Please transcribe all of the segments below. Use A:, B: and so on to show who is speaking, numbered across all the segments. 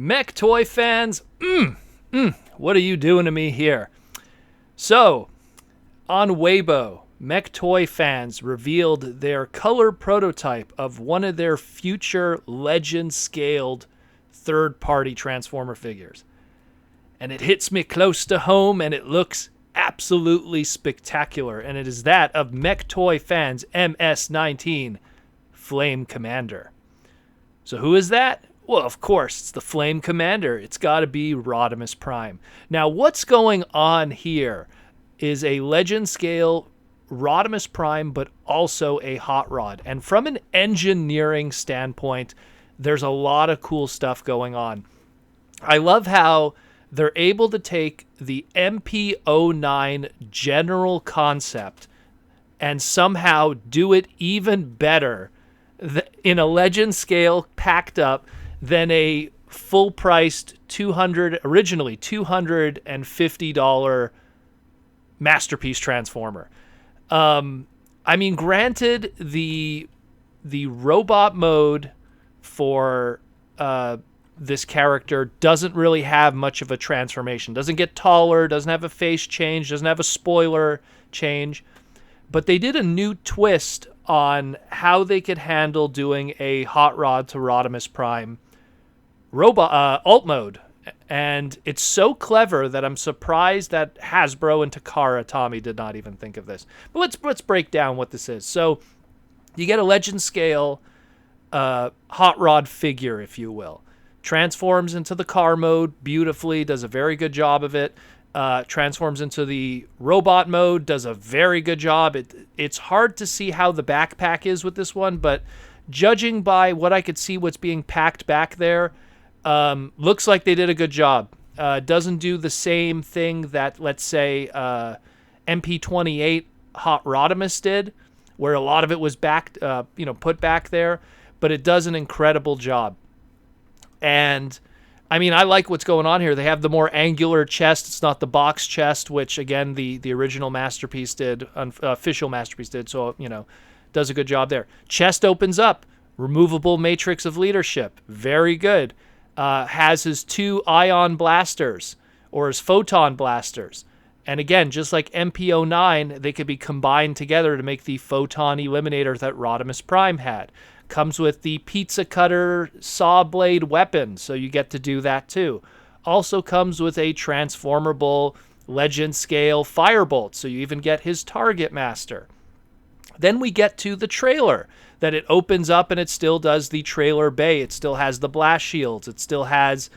A: Mech toy fans, what are you doing to me here? So, on Weibo, Mech toy fans revealed their color prototype of one of their future legend-scaled third-party Transformer figures. And it hits me close to home, and it looks absolutely spectacular. And it is that of Mech toy fans MS-19 Flame Commander. So who is that? Well, of course, it's the Flame Commander. It's got to be Rodimus Prime. Now, what's going on here is a legend scale Rodimus Prime, but also a hot rod. And from an engineering standpoint, there's a lot of cool stuff going on. I love how they're able to take the MP-09 general concept and somehow do it even better in a legend scale packed up than a full-priced originally $250 Masterpiece Transformer. I mean, granted, the robot mode for this character doesn't really have much of a transformation. Doesn't get taller, doesn't have a face change, doesn't have a spoiler change. But they did a new twist on how they could handle doing a hot rod to Rodimus Prime alt mode. And it's so clever that I'm surprised that Hasbro and Takara Tomy did not even think of this. But let's break down what this is. So you get a legend scale hot rod figure, if you will. Transforms into the car mode beautifully, does a very good job of it. Transforms into the robot mode, does a very good job. It's hard to see how the backpack is with this one, but judging by what I could see what's being packed back there, looks like they did a good job. Doesn't do the same thing that, let's say, MP-28 Hot Rodimus did, where a lot of it was put back there, but it does an incredible job. And I mean, I like what's going on here. They have the more angular chest. It's not the box chest, which again the original Masterpiece did, official Masterpiece did. So does a good job there. Chest opens up, removable matrix of leadership, very good. Has his 2 ion blasters or his photon blasters, and again, just like MP-09, they could be combined together to make the photon eliminator that Rodimus Prime had. Comes with the pizza cutter saw blade weapon, so you get to do that too. Also comes with a transformable legend scale firebolt, so you even get his target master. Then we get to the trailer, that it opens up and it still does the trailer bay. It still has the blast shields. It still has,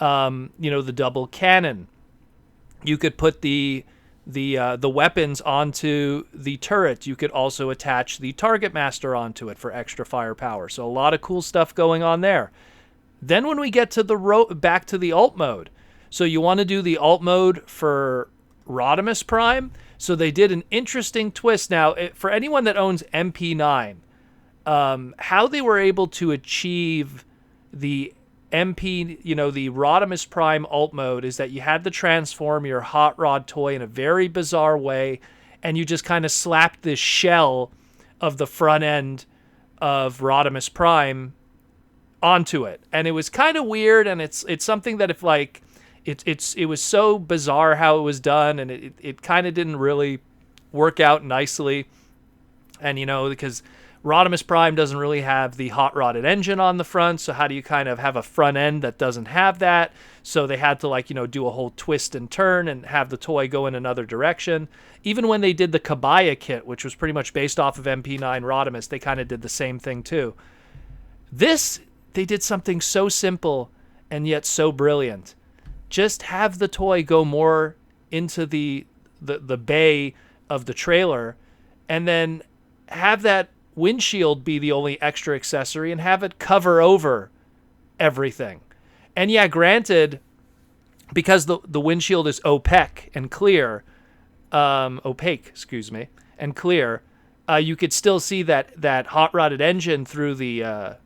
A: the double cannon. You could put the weapons onto the turret. You could also attach the target master onto it for extra firepower. So a lot of cool stuff going on there. Then when we get to back to the alt mode, so you want to do the alt mode for Rodimus Prime. So they did an interesting twist. Now, for anyone that owns MP-9, how they were able to achieve the the Rodimus Prime alt mode is that you had to transform your hot rod toy in a very bizarre way, and you just kind of slapped this shell of the front end of Rodimus Prime onto it. And it was kind of weird, and it's something that if it was so bizarre how it was done, and it kind of didn't really work out nicely. And because Rodimus Prime doesn't really have the hot-rodded engine on the front, so how do you kind of have a front end that doesn't have that? So they had to, do a whole twist and turn and have the toy go in another direction. Even when they did the Cabal kit, which was pretty much based off of MP-9 Rodimus, they kind of did the same thing too. This, they did something so simple and yet so brilliant. Just have the toy go more into the bay of the trailer, and then have that windshield be the only extra accessory and have it cover over everything. And yeah, granted, because the windshield is opaque and clear, and clear, you could still see that hot-rodded engine through the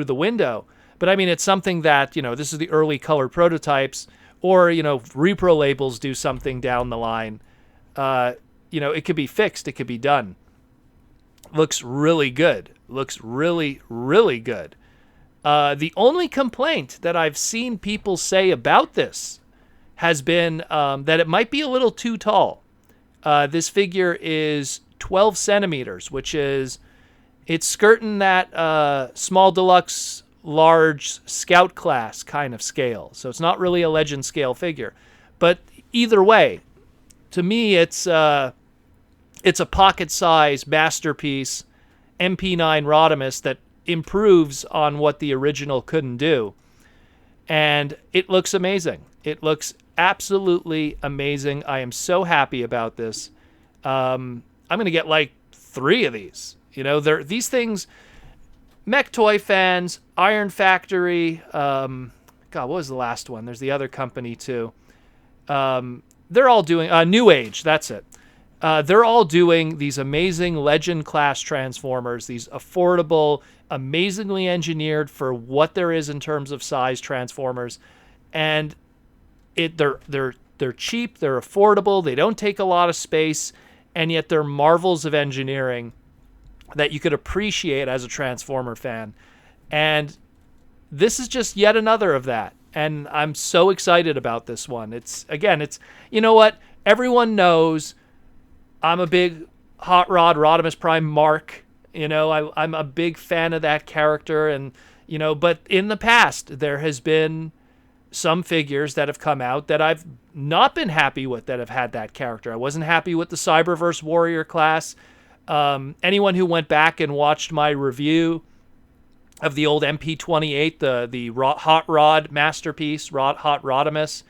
A: window. But I mean, it's something that, this is the early color prototypes, or, repro labels do something down the line. It could be fixed, it could be done. Looks really good. Looks really, really good. The only complaint that I've seen people say about this has been that it might be a little too tall. This figure is 12 centimeters, which is, it's skirting that small deluxe, large scout class kind of scale. So it's not really a legend scale figure. But either way, to me, it's a pocket-size masterpiece MP-09 Rodimus that improves on what the original couldn't do. And it looks amazing. It looks absolutely amazing. I am so happy about this. I'm going to get like 3 of these. These things, Mech Toy Fans, Iron Factory, God, what was the last one? There's the other company too. They're all doing, New Age, that's it. They're all doing these amazing legend class Transformers, these affordable, amazingly engineered for what there is in terms of size Transformers. And they're cheap, they're affordable, they don't take a lot of space, and yet they're marvels of engineering that you could appreciate as a Transformer fan. And this is just yet another of that. And I'm so excited about this one. It's, you know what? Everyone knows I'm a big Hot Rod Rodimus Prime mark. I'm a big fan of that character. And, but in the past, there has been some figures that have come out that I've not been happy with that have had that character. I wasn't happy with the Cyberverse Warrior class. Anyone who went back and watched my review of the old MP-28, the Hot Rod Masterpiece, Hot Rodimus,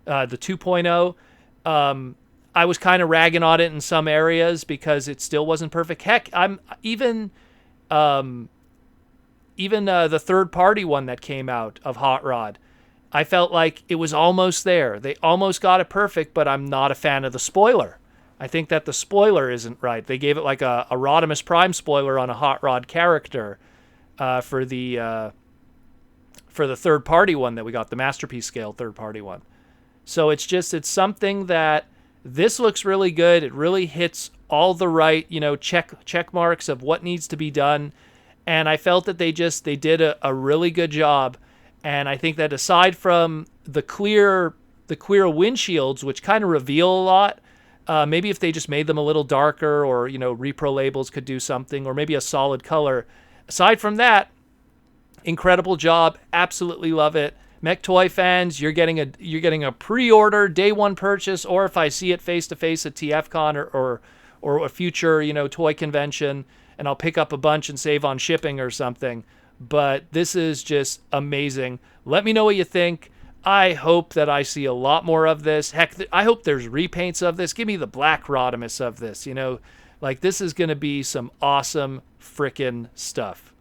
A: the 2.0, I was kind of ragging on it in some areas because it still wasn't perfect. Heck, I'm even the third-party one that came out of Hot Rod, I felt like it was almost there. They almost got it perfect, but I'm not a fan of the spoiler. I think that the spoiler isn't right. They gave it like a Rodimus Prime spoiler on a Hot Rod character for the third-party one that we got, the Masterpiece scale third-party one. So it's something that this looks really good. It really hits all the right, check marks of what needs to be done. And I felt that they did a really good job. And I think that aside from the clear windshields, which kind of reveal a lot, maybe if they just made them a little darker, or repro labels could do something, or maybe a solid color. Aside from that, incredible job. Absolutely love it. Mech Toy Fans, you're getting a pre-order day one purchase, or if I see it face to face at TFCon or a future toy convention, and I'll pick up a bunch and save on shipping or something. But this is just amazing. Let me know what you think. I hope that I see a lot more of this. Heck, I hope there's repaints of this. Give me the black Rodimus of this. This is going to be some awesome frickin' stuff.